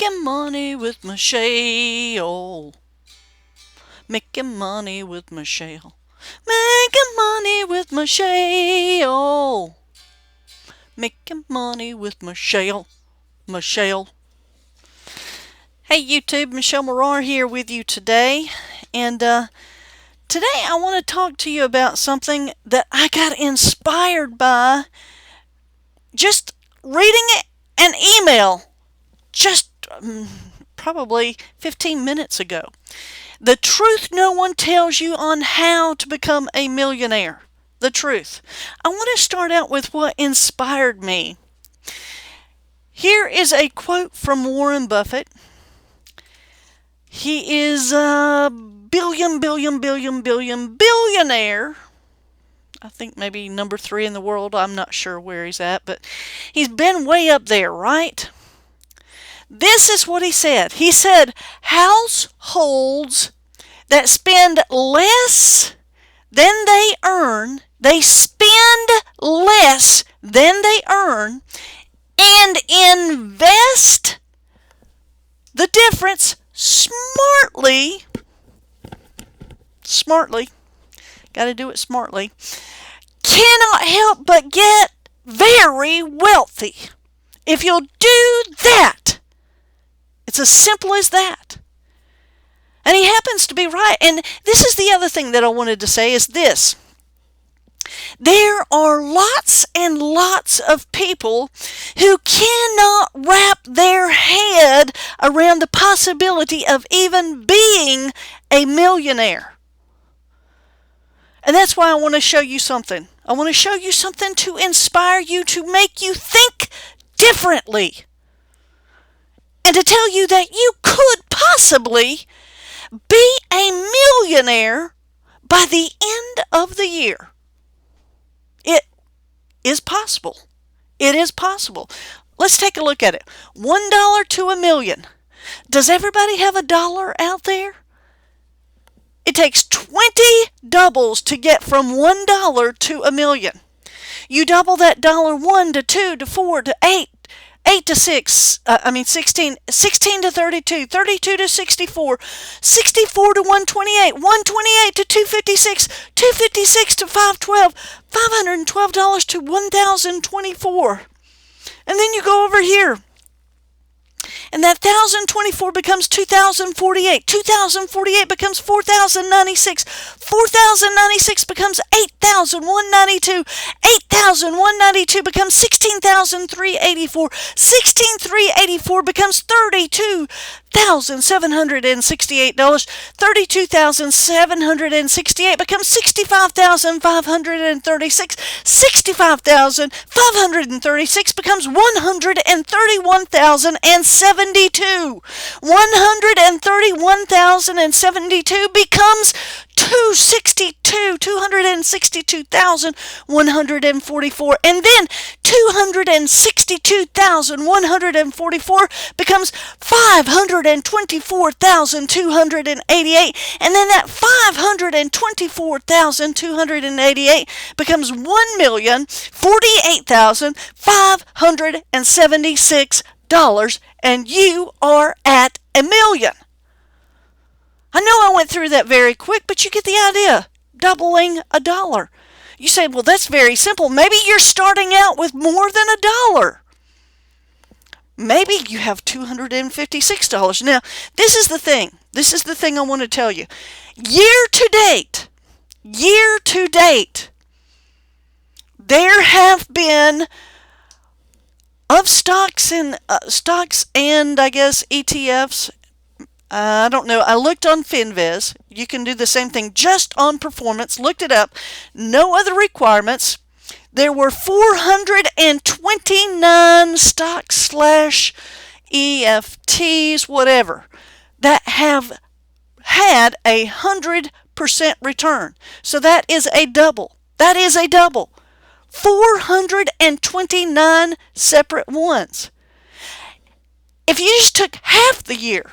Making money with Michelle. Making money with Michelle. Making money with Michelle. Making money with Michelle. Michelle. Hey YouTube, Michelle Morar here with you today. And today I want to talk to you about something that I got inspired by just reading an email just probably 15 minutes ago. The truth no one tells you on how to become a millionaire. The truth. I want to start out with what inspired me. Here is a quote from Warren Buffett. He is a billionaire. I think maybe number 3 in the world. I'm not sure where he's at, but he's been way up there, right? This is what he said. He said, households that spend less than they earn, they spend less than they earn, and invest the difference smartly, got to do it smartly, cannot help but get very wealthy. If you'll do that, it's as simple as that. And he happens to be right. And this is the other thing that I wanted to say is this. There are lots and lots of people who cannot wrap their head around the possibility of even being a millionaire. And that's why I want to show you something. I want to show you something to inspire you, to make you think differently. And to tell you that you could possibly be a millionaire by the end of the year. It is possible. It is possible. Let's take a look at it. $1 to $1 million. Does everybody have $1 out there? It takes 20 doubles to get from $1 to $1 million. You double that $1 to 2 to 4 to 8. 8 to 16, 16 to 32, 32 to 64, 64 to 128, 128 to 256, 256 to 512, $512 to 1,024. And then you go over here. And that 1,024 becomes 2,048. 2,048 becomes 4,096. 4,096 becomes 8,192. 8,192 becomes 16,384. 16,384 becomes $32,768. 32,768 becomes 65,536. 65,536 becomes 131,072. 131,072 becomes 262,144, and then 262,144 becomes 524,288, and then that 524,288 becomes $1,048,576, and you are at $1 million. I know I went through that very quick, but you get the idea. Doubling $1. You say, well, that's very simple. Maybe you're starting out with more than $1. Maybe you have $256. Now, this is the thing. This is the thing I want to tell you. Year to date, there have been of stocks and I guess ETFs. I don't know. I looked on Finviz. You can do the same thing just on performance. Looked it up. No other requirements. There were 429 stocks / EFTs, whatever, that have had 100% return. So that is a double. That is a double. 429 separate ones. If you just took half the year,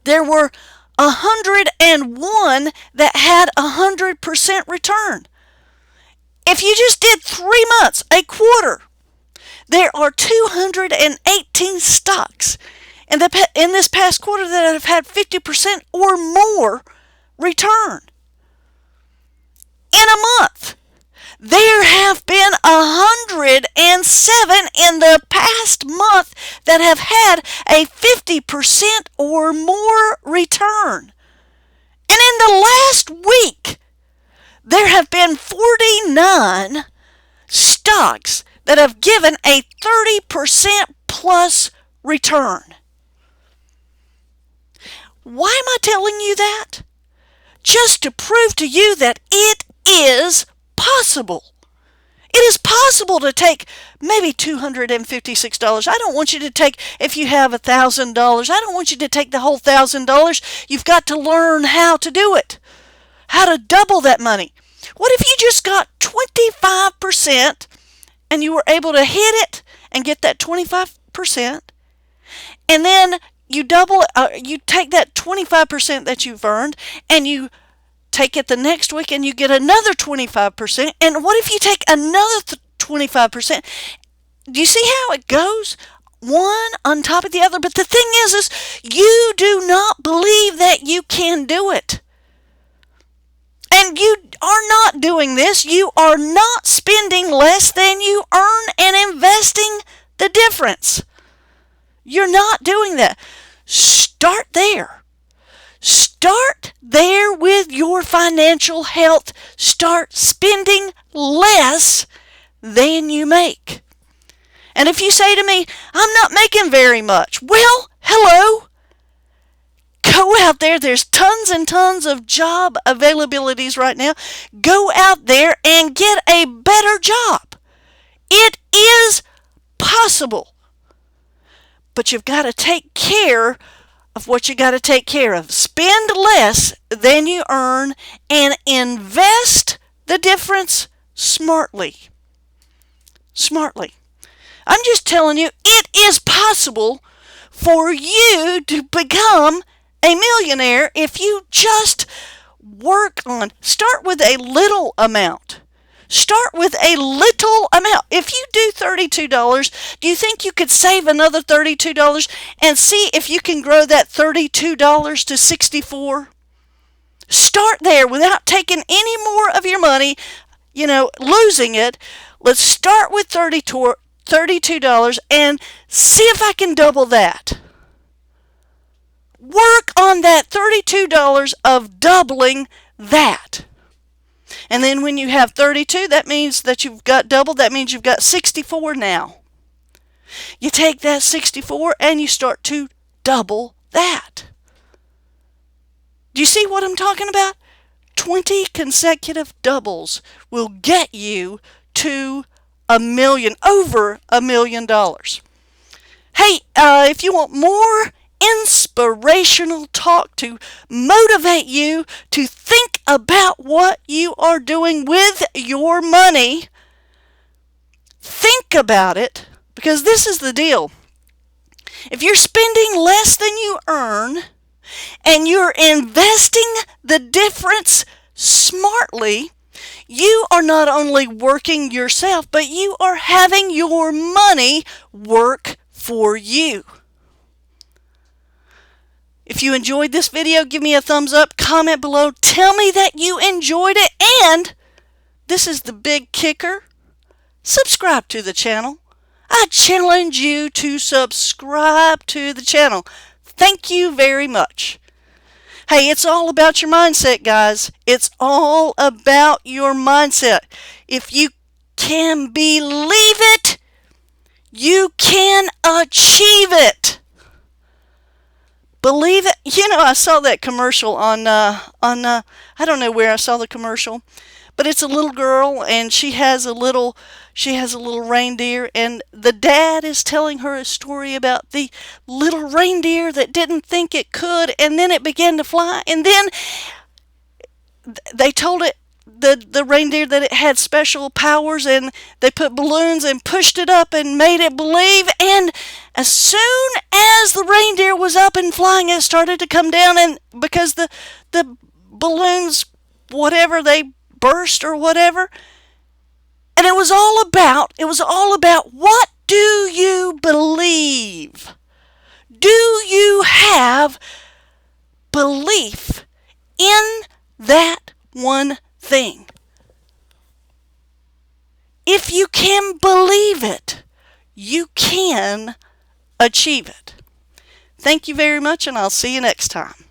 there were 101 that had 100% return. If you just did 3 months, a quarter, there are 218 stocks in this past quarter that have had 50% or more return in a month. There have been 107 in the past month that have had a 50% or more return. And in the last week, there have been 49 stocks that have given a 30% plus return. Why am I telling you that? Just to prove to you that it is possible. It is possible to take maybe $256. I don't want you to take, if you have $1,000, I don't want you to take the whole $1,000. You've got to learn how to do it, how to double that money. What if you just got 25% and you were able to hit it and get that 25%, and then you you take that 25% that you've earned and you take it the next week and you get another 25%. And what if you take another 25%? Do you see how it goes? One on top of the other. But the thing is you do not believe that you can do it. And you are not doing this. You are not spending less than you earn and investing the difference. You're not doing that. Start there. Start there with your financial health. Start spending less than you make. And if you say to me, I'm not making very much, well, hello. Go out there. There's tons and tons of job availabilities right now. Go out there and get a better job. It is possible. But you've got to take care of what you got to take care of. Spend less than you earn and invest the difference smartly. Smartly. I'm just telling you, it is possible for you to become a millionaire if you just start with a little amount. Start with a little amount. If you do $32, do you think you could save another $32 and see if you can grow that $32 to $64? Start there without taking any more of your money, losing it. Let's start with $32 and see if I can double that. Work on that $32 of doubling that. And then when you have 32, that means that you've got double. That means you've got 64 now. You take that 64 and you start to double that. Do you see what I'm talking about? 20 consecutive doubles will get you to over $1 million. Hey, if you want more inspirational talk to motivate you to think about what you are doing with your money, think about it, because this is the deal. If you're spending less than you earn and you're investing the difference smartly, you are not only working yourself, but you are having your money work for you. If you enjoyed this video, give me a thumbs up, comment below, tell me that you enjoyed it, and this is the big kicker, subscribe to the channel. I challenge you to subscribe to the channel. Thank you very much. Hey, it's all about your mindset, guys. It's all about your mindset. If you can believe it, you can achieve it. Believe it. I saw that commercial on I don't know where I saw the commercial, but it's a little girl and she has a little reindeer, and the dad is telling her a story about the little reindeer that didn't think it could, and then it began to fly, and then they told it the reindeer that it had special powers, and they put balloons and pushed it up and made it believe, and as soon as the reindeer was up and flying, it started to come down, and because the balloons, whatever, they burst or whatever, and it was all about what do you believe? Do you have belief in that one thing? If you can believe it, you can achieve it. Thank you very much, and I'll see you next time.